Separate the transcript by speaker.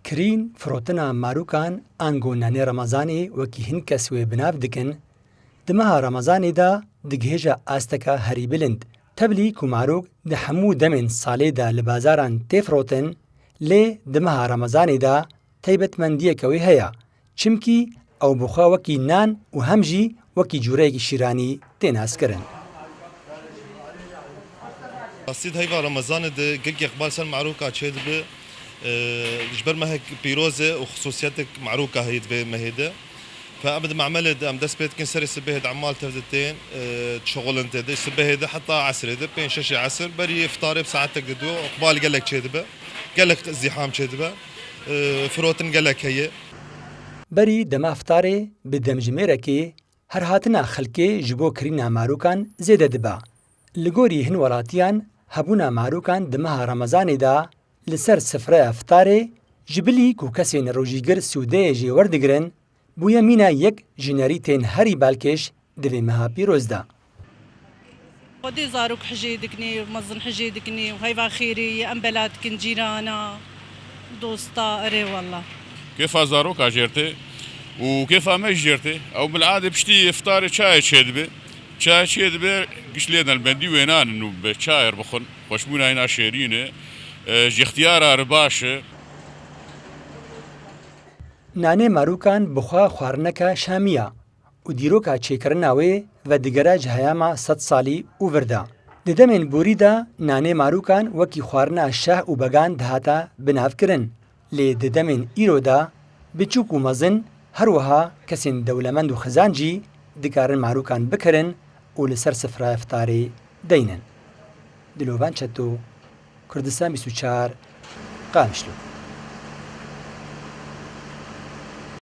Speaker 1: کرین فروتنا ماروکان آنگو نانê Remezanê wekî hin kes wê binav dikin, di meha Remezanê da digihêja asteka herî bilind. Tebilî ku marok di hemû demên salê de li bazaran tê firotin, lê di meha Remezanê da taybetmendiyeka wê heye, çimkî ew bi xwe wekî nan û hem jî wekî cûreyekî şîranî tê naskirin.
Speaker 2: Asîd heyva Remezanê de gelek iqbal ser maroka çê dibe ji ber mehek pîroze û xusûsiyetek maroka heye divê mehê de. فأبد معملة أم دس بيت كن سري سبهد عمال تفدتين شغل أنت ده سبهد حتى عصر ده بين شاشة عصر بري إفطاري بساعتك دو قبال قال لك كذبة قال لك زحام كذبة فروتن قال لك هي
Speaker 1: بري دم إفطاري بدم جميركي هر هاتنا خلكي جبو كرينا ماروكان زيادة دبا لغوري هن ولاتيان هبونا ماروكان دمها رمضان دا لسر سفرة إفطاري جبلي كو كسين روجيگر سوداء جي وردگرن بویا مینا یک جنری تین هری بالکش دوی مها پیروز دا.
Speaker 3: قدی زاروک حجی دکنی و مزن حجی دکنی و هیوا خیری ام بلاد کن جیرانا دوستا اره والله.
Speaker 4: كيف زاروك اجرتي وكيف ما جرتي او بالعاده بشتي افطار شاي شدبه شاي شدبه قش لنا البندي وينان انه بشاير بخن وشمونا هنا شيرينه جي اختيار رباشه
Speaker 1: نانê marokan bixwe xwarineka şamî ye û dîroka çêkirina wê vedigere ji heyama sed salî û vir da. Di demên borî de nanê marokan wekî xwarina şeh û began dihata binavkirin, lê di demên îro de biçûk û mezin her wiha kesên dewlemend û xizan jî dikarin marokan bikirin û li ser sifra iftarê deynin. Dilovan Çeto, Kurdistan 24, Qamişlo.